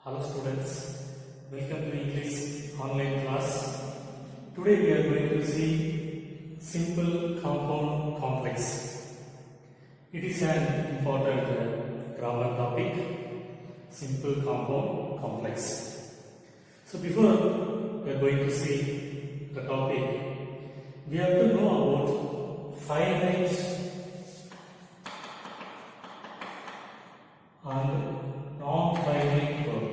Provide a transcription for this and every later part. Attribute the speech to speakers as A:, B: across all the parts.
A: Hello students, welcome to English online class. Today we are going to see simple compound complex. It is an important grammar topic, simple compound complex. So before we are going to see the topic, we have to know about finite and non-finite verb.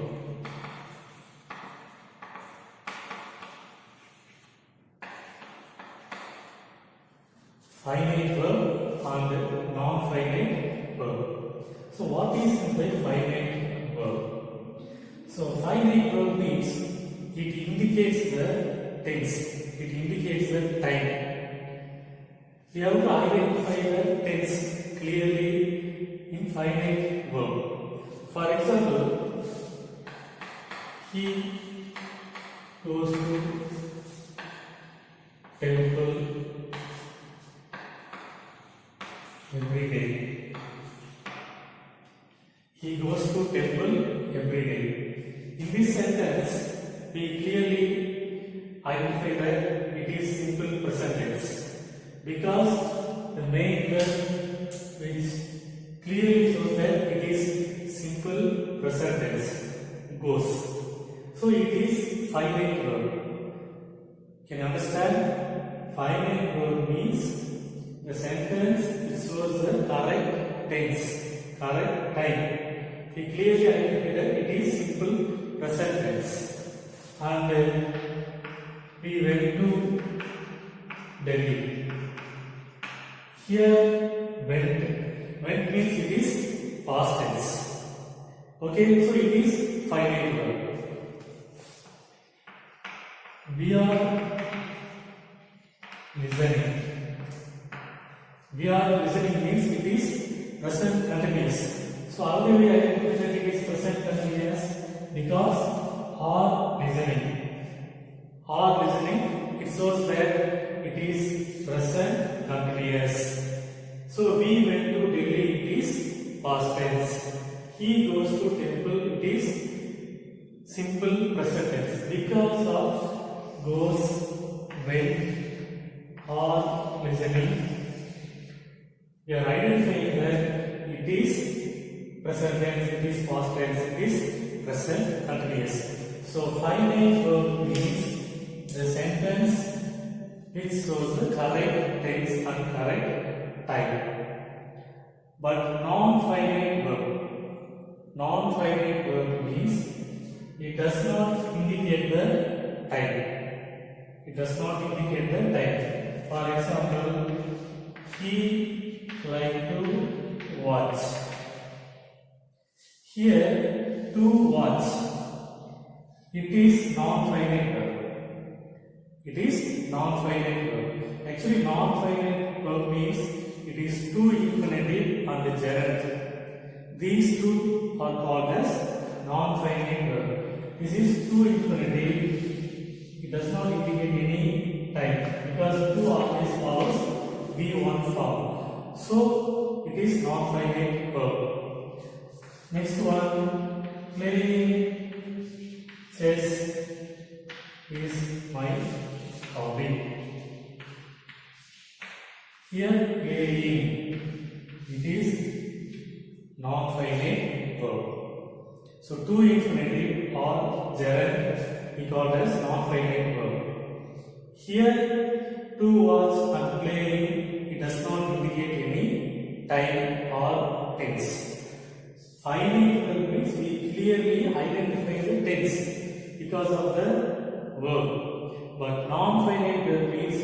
A: Finite verb and non-finite verb. So what is by finite verb? So finite verb means it indicates the tense, it indicates the time. We have to identify the tense clearly in finite verb. For example, he goes to temple every day. He goes to temple every day. In this sentence, we clearly identify that it is simple present tense because the main verb which clearly shows that it is simple present tense goes. So it is finite verb. Can you understand? Finite verb means the sentence which shows the correct tense, correct time. We clearly identify that it is simple present tense. And we went to Delhi. Here went. Went means it is past tense. Okay, so it is finite verb. We are listening. We are listening means it is present continuous. So how do we identify that it is present continuous? Because are listening, it shows that it is present continuous. So we went to Delhi, it is past tense. He goes to temple, it is simple present tense. Because of goes, went, are listening, we are identifying that it is present tense, it is past tense, it is present continuous. So finite verb means the sentence which shows the correct tense and correct time. But non-finite verb means it does not indicate the time. It does not indicate the time. For example, he like to watch. Here, to watch, it is non-finite verb. It is non-finite verb. Actually, non-finite verb means it is to infinitive and the gerund. These two are called as non-finite verb. This is to infinitive. It does not indicate any time because to always follows V1 form. So it is non-finite verb. Next one, playing chess is my hobby. Here playing, it is non-finite verb. So to infinitive or gerund we call as non-finite verb. Here to watch and playing, it does not indicate any time or tense. Finite verb means we clearly identify the tense because of the verb. But non-finite verb means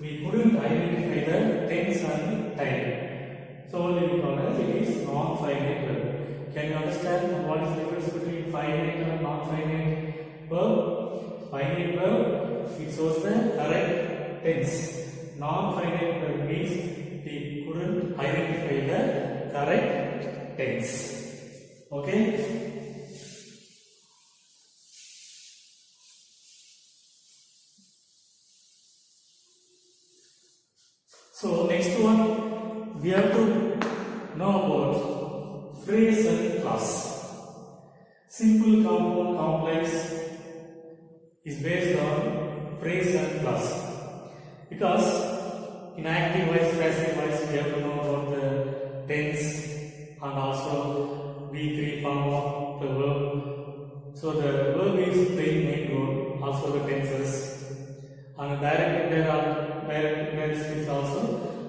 A: we couldn't identify the tense and time. So only we call as it is non-finite verb. Can you understand what is the difference between finite and non-finite verb? Finite verb, it shows the correct tense. Non-finite verb means we couldn't identify the correct tense. Okay? So next one, we have to know about phrasal clause. Simple compound complex is based on phrase and clause. Because in active voice, passive voice, we have to know about the tense and also V3 form of the verb. So the verb is playing main role, also the tenses. And direct is also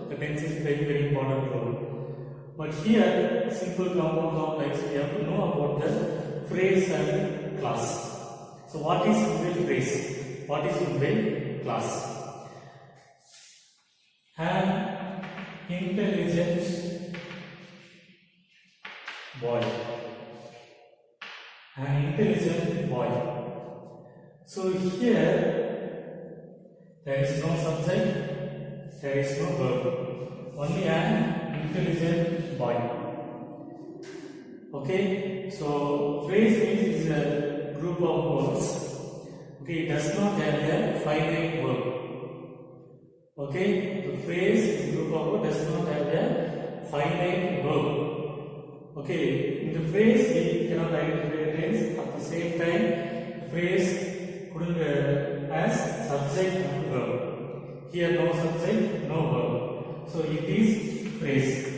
A: the tense is playing very important role. But here, simple compound complex, we have to know about the phrase and clause. So what is simple phrase? What is simple clause? An intelligent boy. An intelligent boy. So here there is no subject, there is no verb, only an intelligent boy. Okay, so phrase means a group of words. Okay, it does not have a finite verb. Okay, the phrase group of words does not have a finite verb. Okay, in the phrase we cannot identify the tense. At the same time, the phrase couldn't as subject and verb. Here no subject, no verb. So it is phrase.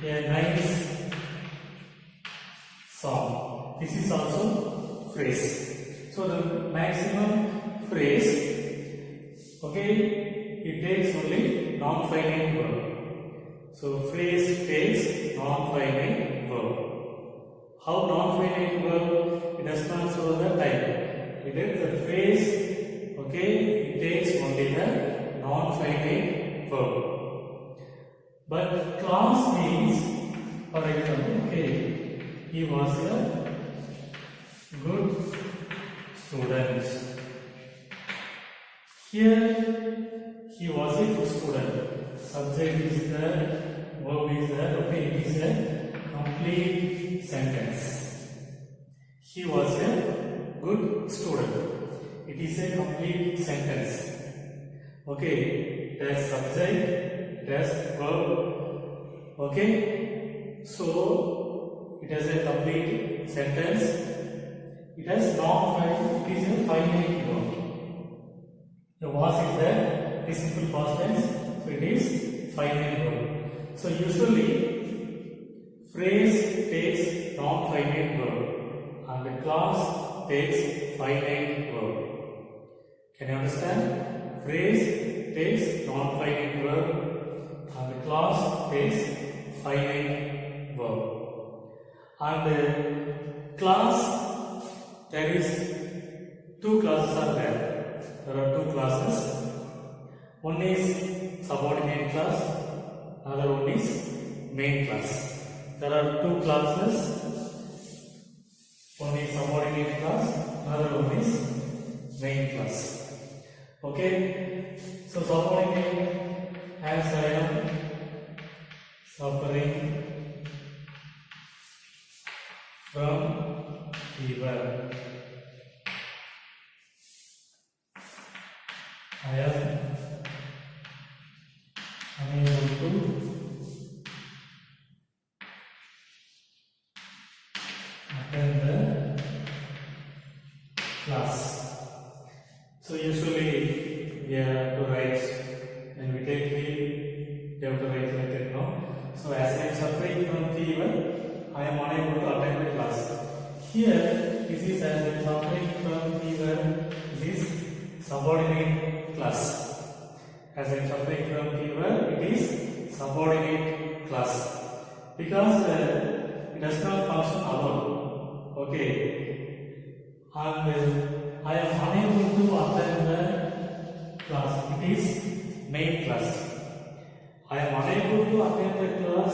A: A nice song. This is also phrase. So the maximum phrase, okay, it takes only non-finite verb. So phrase takes non-finite verb. How non-finite verb? It does not show the type. It is the phrase, okay, it takes only the non-finite verb. But clause means, for example, okay, he was a good student. Here, he was a good student. Subject is there, verb is there, okay, it is a complete sentence. He was a good student. It is a complete sentence. Okay, it has subject, it has verb. Okay, so it has a complete sentence. It has non-finite, it is a finite verb. The was is there, it is simple past tense, so it is finite verb. So usually phrase takes non-finite verb and the clause takes finite verb. Can you understand? Phrase takes non-finite verb and the clause takes finite verb. And the clause, there is two classes are there. There are two classes. One is subordinate class, another one is main class. There are two classes. One is subordinate class, another one is main class. Okay, so subordinate, as I am suffering from fever. I am unable to attend the class. So usually we have to write, when we take leave, we have to write like that, no? So as I am suffering from fever, I am unable to attend the class. Here, this is as I am suffering from fever, this is subordinate class. As I am suffering from fever, it is subordinate class. Because it does not function alone. Okay. And I am unable to attend the class. It is main class. I am unable to attend the class.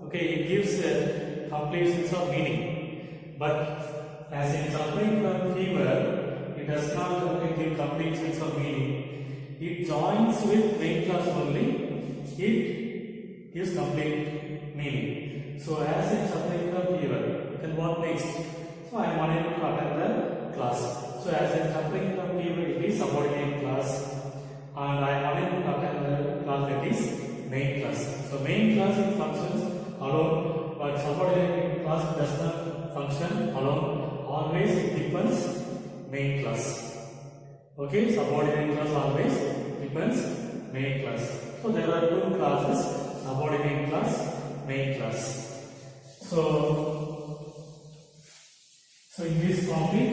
A: Okay, it gives a complete sense of meaning. But as I am suffering from fever, it does not give complete sense of meaning. It joins with main class only. It gives complete meaning. So as I am suffering from fever, then what next? So I am unable to attend the class. So as I am suffering from fever, it is subordinate class, and I am unable to attend the class, that is main class. So main class functions alone, but subordinate class does not function alone. always it depends main class. Okay, subordinate class always depends main class. So there are two classes, subordinate class, main class. So in this topic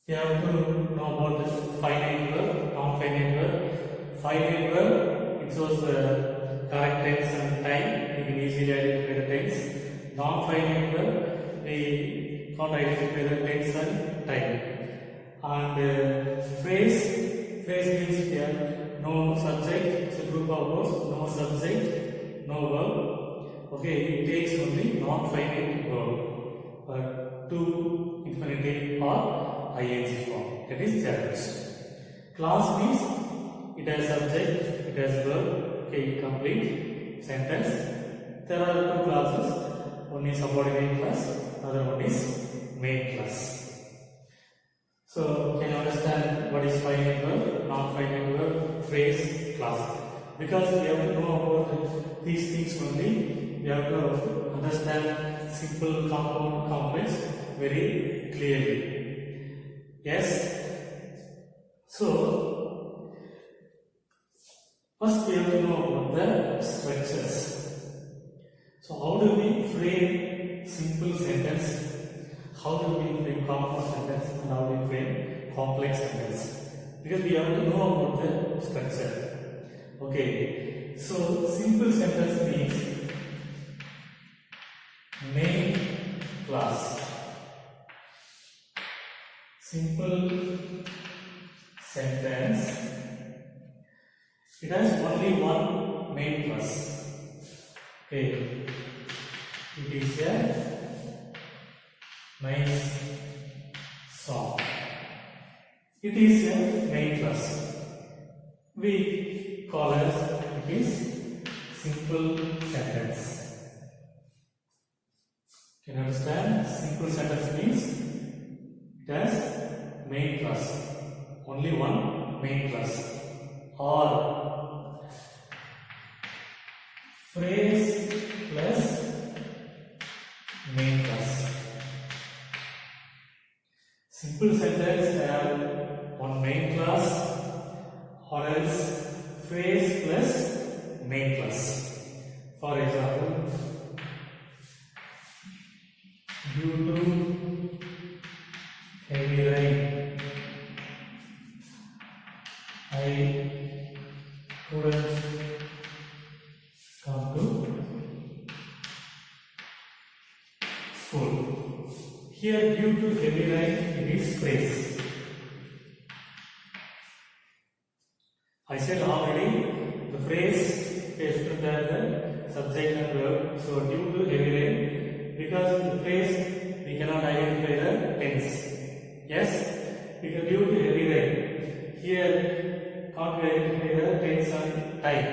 A: we have to know about the finite verb, non-finite verb. Finite verb, it shows the correct tense and time. You can easily identify the tense. Non-finite verb, we can't identify the tense and time. And phrase means here no subject, it's a group of words, no subject, no verb. Okay, it takes only non-finite verb, to infinitive or ing form. That is challenge. Class means it has subject, it has verb. Okay, complete sentence. There are two classes. One is subordinate class, other one is main class. So can you understand what is finite verb, non-finite verb, phrase, class? Because we have to know about these things only, we have to understand simple, compound, complex very clearly. Yes. So first we have to know about the structures. So how do we frame simple sentence? How do we frame compound sentence? And how do we frame complex sentence? Because we have to know about the structure. Okay. So simple sentence means main class. Simple sentence. It has only one main class. Okay. It is a nice song. It is a main class. We call it is simple sentence. Can you understand? Simple sentence means it has main class. Only one main class. Or phrase plus main class. Simple sentence have one main class or else phrase plus main class. For example, due to heavy rain, I couldn't come to school. Here, due to heavy rain, it is phrase. I said already, the phrase is the subject and verb. So, due to heavy rain, because the phrase we cannot identify the tense. Yes, because due to heavy rain, here can't we identify the tense and time.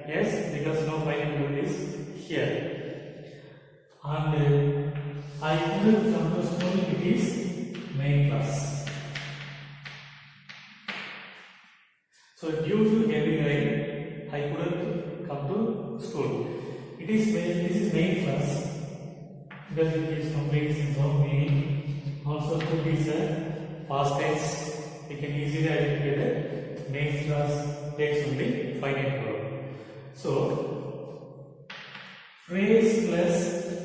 A: Yes, because no finite verb is here. And I couldn't come to school, it is main class. So due to heavy rain, I couldn't come to school. This is main class because it is complete sense of meaning. Also could be past tense. We can easily identify the main class takes only finite verb. So phrase plus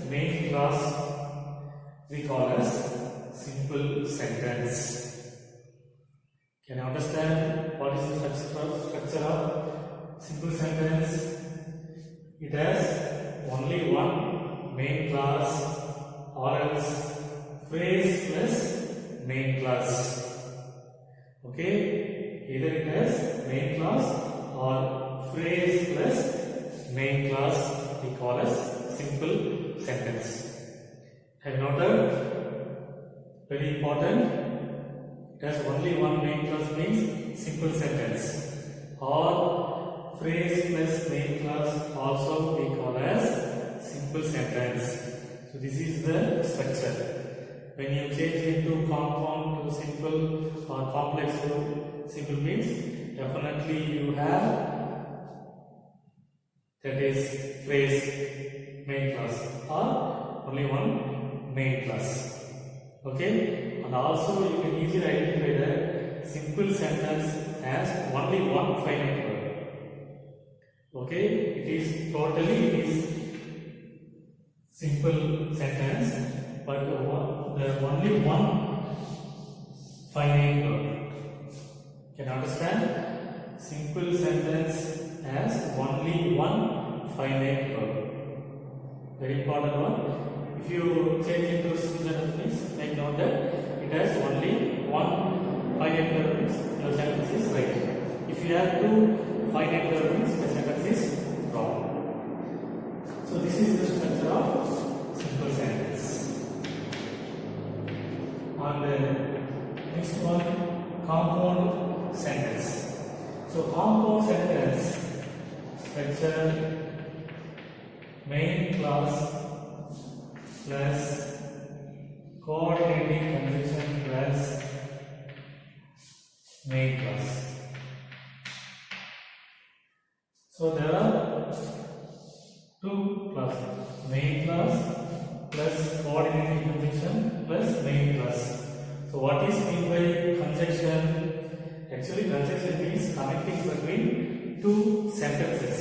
A: main class we call as simple sentence. Can you understand what is the structure of simple sentence? It has only one main class or else phrase plus main class. Okay, either it has main class or phrase plus main class we call as simple sentence. Have noted? Very important. It has only one main class means simple sentence, or phrase plus main class also we call as simple sentence. So this is the structure. When you change into compound to simple or complex to simple means definitely you have that is phrase main class or only one main class. Okay, and also you can easily identify the simple sentence as only one finite verb. Okay, it is simple sentence, but the only one finite verb. Can you understand? Simple sentence has only one finite verb. Very important one. If you change into simple sentence, please make note that it has only one finite verb, means your sentence is right. If you have two finite verb, means the sentence is wrong. So this is the structure of simple sentence. And next one, compound sentence. So compound sentence structure main class plus coordinating conjunction plus main class. So there are two classes, main class plus coordinating conjunction plus main class. So what is meant by conjunction? Actually, conjunction means connecting between two sentences.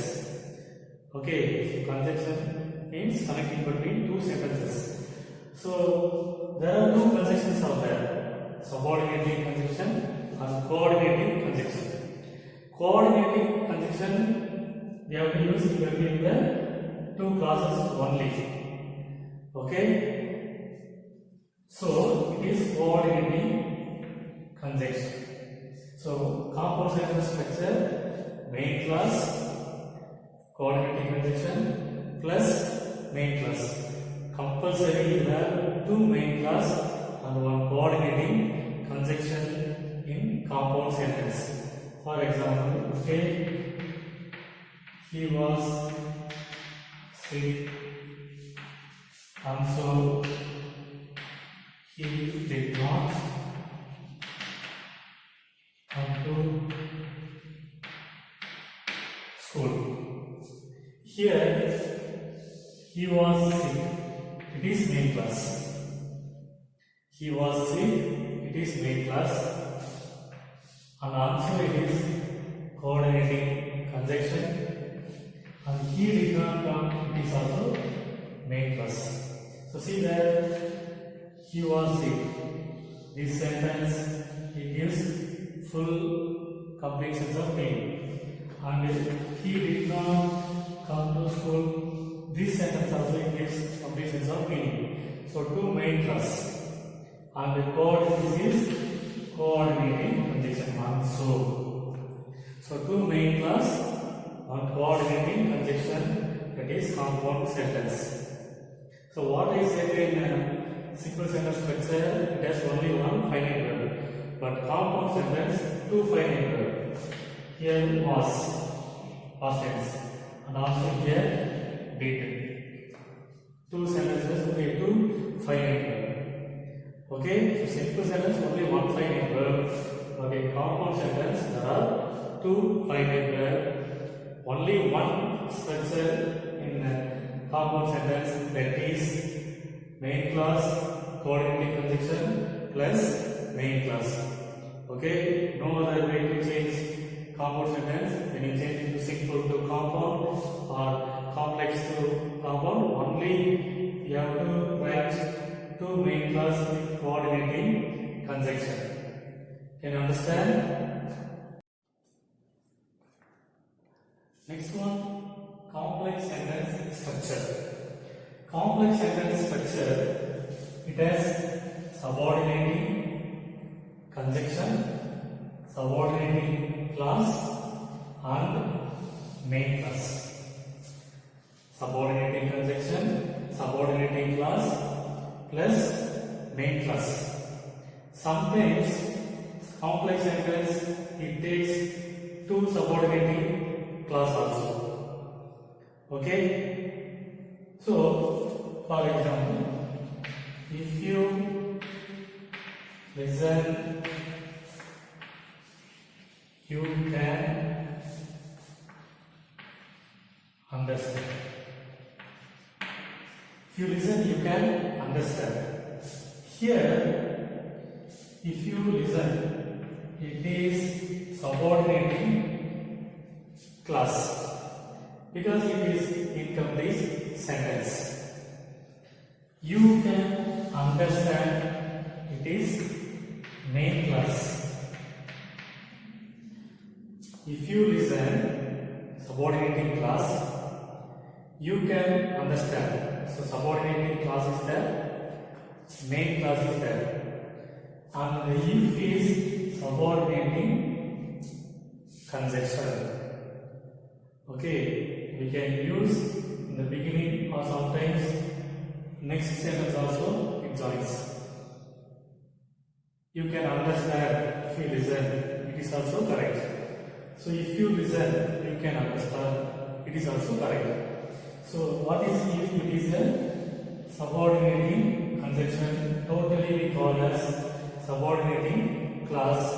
A: Okay, so conjunction means connecting between two sentences. So there are two conjunctions out there: subordinating conjunction and coordinating conjunction. Coordinating conjunction we have to use between the two clauses only. Okay, so it is coordinating conjunction. So compound sentence structure main class, coordinating conjunction plus main class. Compulsory you have two main class and one coordinating conjunction in compound sentence. For example, okay, he was sick and so he did not come to school. Here he was sick, it is main class. He was sick, it is main class. And also it is coordinating conjunction. And he did not come, it is also main class. So see that he was sick. This sentence it gives full complete sense of meaning. And he did not come to school. This sentence also gives complete sense of meaning. So two main class. And the coordinate is coordinating conjunction also. So two main class and coordinating conjunction, that is compound sentence. So what I said in simple sentence structure, it has only one finite verb. But compound sentence, two finite verb. Here was tense, and also here did. Two sentences, okay, two finite verb. Okay, so simple sentence only one finite verb. But in compound sentence there are two finite verb. Only one structure in compound sentence, that is main class, coordinating conjunction plus main class. Okay, no other way to change compound sentence. When you change into simple to compound or complex to compound, only you have to write two main class with coordinating conjunction. Can you understand? Next one, complex sentence structure. Complex sentence structure, it has subordinating conjunction, subordinating clause and main clause. Subordinating conjunction, subordinating clause plus main clause. Sometimes complex sentence it takes two subordinating clause also. Okay, so for example, if you listen, you can understand. If you listen, you can understand. Here, if you listen, it is subordinating clause because it is incomplete sentence. You can understand it is main clause. If you listen, subordinating clause, you can understand. So subordinating clause is there, main clause is there, and the if is subordinating conjunction. Okay, we can use in the beginning or sometimes next sentence also it joins. You can understand if you listen, it is also correct. So if you listen, you can understand, it is also correct. So what is if it is a subordinating conjunction? Totally we call as subordinating clause,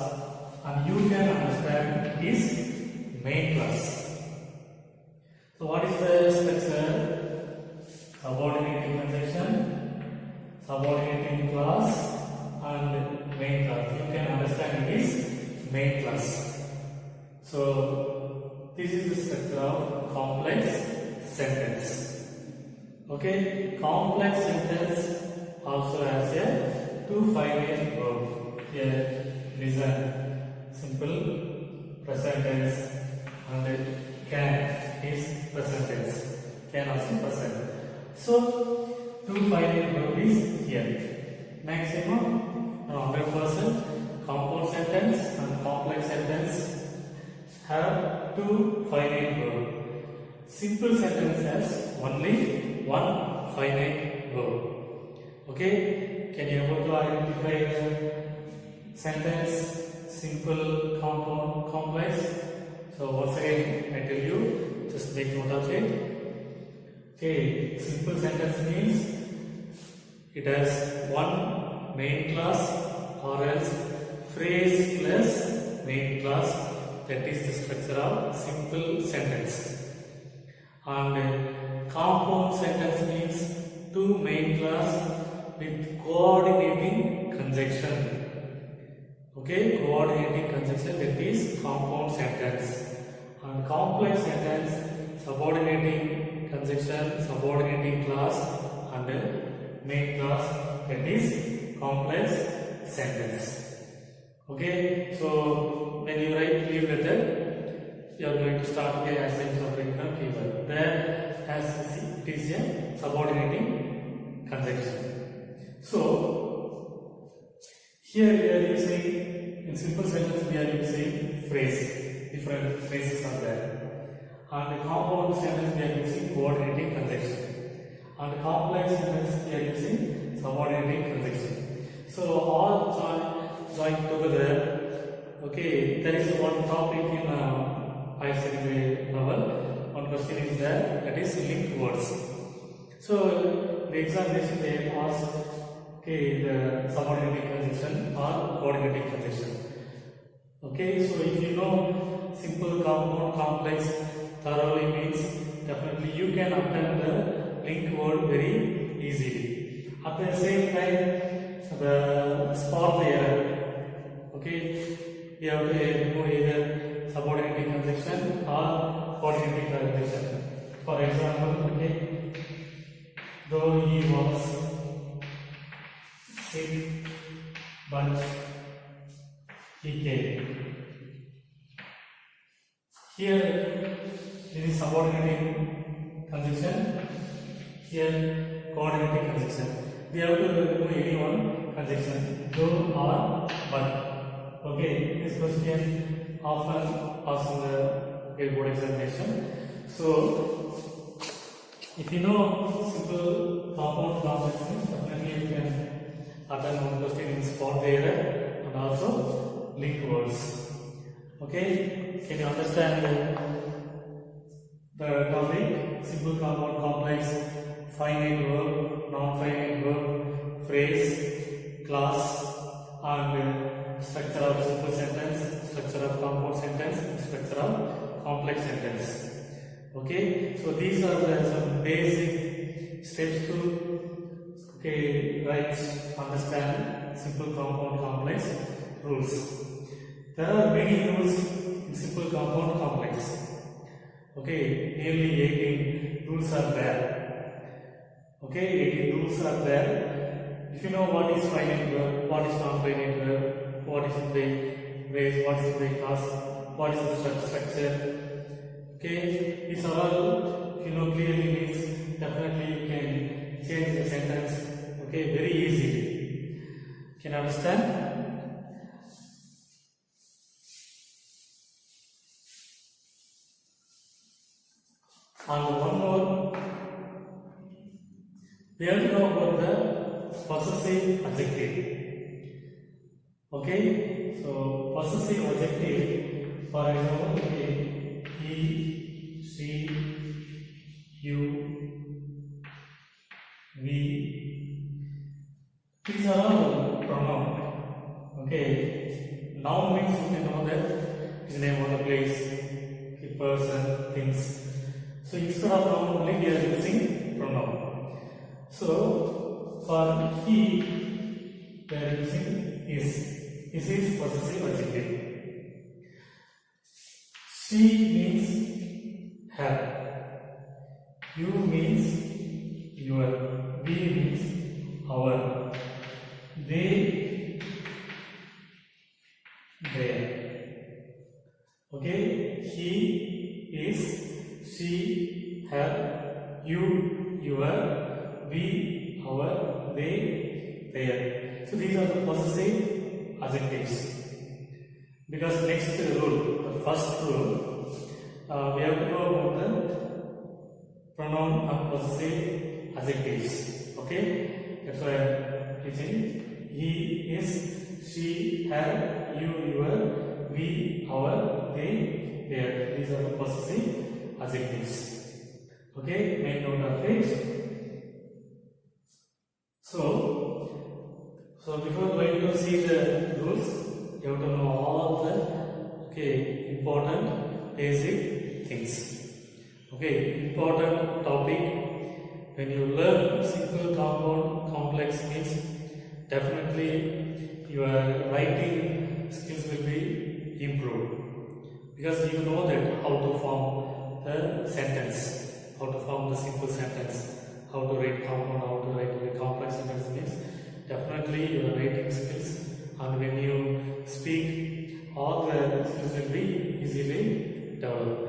A: and you can understand it is main clause. So what is the structure? Subordinating conjunction, subordinating clause, and main clause. You can understand it is main clause. So this is the structure of complex sentence. Okay, complex sentence also has a two finite verb. Here, listen, simple present tense, and can is present tense. Can also present. So two finite verb is here. Maximum 100% compound sentence and complex sentence have two finite verb. Simple sentence has only one finite verb. Okay, can you able to identify the sentence simple, compound, complex? So once again I tell you, just make note of it. Okay, simple sentence means it has one main clause or else phrase plus main clause. That is the structure of simple sentence. And compound sentence means two main clause with coordinating conjunction. Okay, coordinating conjunction, that is compound sentence. And complex sentence, subordinating conjunction, subordinating clause, and main clause, that is complex sentence. Okay, so when you write leave letter, you are going to start with as signs of from fever. There, as it is a subordinating conjunction. So here we are using, in simple sentence we are using phrase. Different phrases are there. And the compound sentence we are using coordinating conjunction. And the complex sentence we are using subordinating conjunction. So all join together. Okay, there is one topic in higher secondary level. One question is there, that is linked words. So the examination they ask, okay, the subordinating conjunction or coordinating conjunction. Okay, so if you know simple, compound, complex thoroughly means definitely you can attempt the linked word very easily. At the same time, the spot the error. Okay, we have to remove either subordinating conjunction or coordinating conjunction. For example, okay, though he was sick, but he came. Here, this is subordinating conjunction. Here, coordinating conjunction. We have to remove any one conjunction, though or but. Okay, this question often asked in the board examination. So, if you know simple compound conjunctions, definitely you can attend one question in spot the error and also linked words. Okay, can you understand the topic? Simple, compound, complex, finite verb, non-finite verb, phrase, clause, and structure of simple sentence, structure of compound sentence, structure of complex sentence. Okay, so these are the some basic steps to Okay, right, understand simple compound complex rules. There are many rules in simple compound complex. Okay, nearly 18 rules are there. Okay, 18 rules are there. If you know what is finite verb, what is non-finite verb, what is in the base, what is in the class, what is the structure. Okay, these are all, if you know clearly, means definitely you can change the sentence. Okay, very easily. Can you understand? And one more, we have to know about the possessive adjective. Okay, so possessive adjective, for example, okay, he, she, you, we, these are all pronoun. Okay, noun means you can know that is the name of the place, the person, things. So instead of noun only we are using pronoun. So for he we are using is. This is possessive adjective. She means her. You means your. We means our. They, their. Okay, he is, she, her, you, your, we, our, they, their. So these are the possessive adjectives. Because next rule, the first rule, we have to know about the pronoun and possessive adjectives. Okay, that's why I am teaching. He is, she, her, you, your, we, our, they, their. These are the possessive adjectives. Okay, make note of it. So before going to see the rules, you have to know all the important basic things. Okay, important topic. When you learn simple compound complex means definitely your writing skills will be improved, because you know that how to form the sentence, how to form the simple sentence, how to write compound, how to write the complex sentence means definitely your writing skills, and when you speak, all the skills will be easily developed.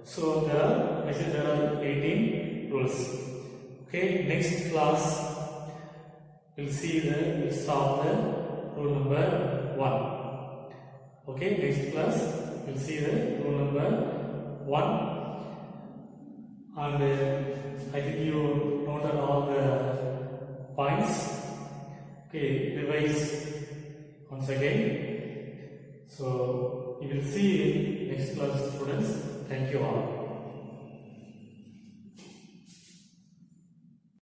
A: So there are 18 rules. Okay, next class we'll start the rule number 1. Okay, next class we'll see the rule number 1, and I think you noted all the points. Okay, revise once again. So you will see in next class, students. Thank you all.